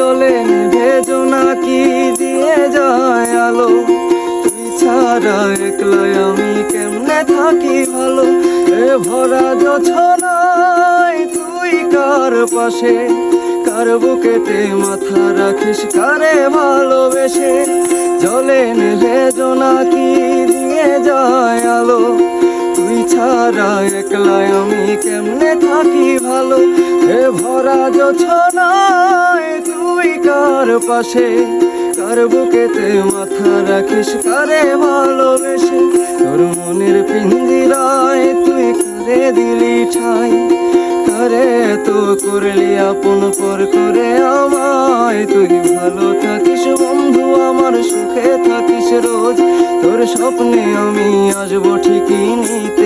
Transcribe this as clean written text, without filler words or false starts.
জলে ভেজো নাকি দিয়ে যায় আলো, তুই ছাড়া একলাই আমি কেমনে থাকি ভালো। এ ভরা জোছনায় তুই কার পাশে, কার বুকেতে মাথা রাখিস কারে ভালোবেসে। জলে ভেজো নাকি দিয়ে যায় আলো, তুই ছাড়া একলাই আমি কেমনে থাকি ভালো। এ ভরা জোছনায় তুই কার পাশে, কার বুকেতে মাথা রাখিস কারে ভালোবেসে। তোর মনের পিঞ্জিরায় তুই কারে দিলি ঠাই, কারে তো করলি আপন পর করে আমায়। তুই ভালো থাকিস বন্ধু আমার, সুখে থাকিস রোজ, তোর স্বপ্নে আমি আসবো ঠিকই নিতে।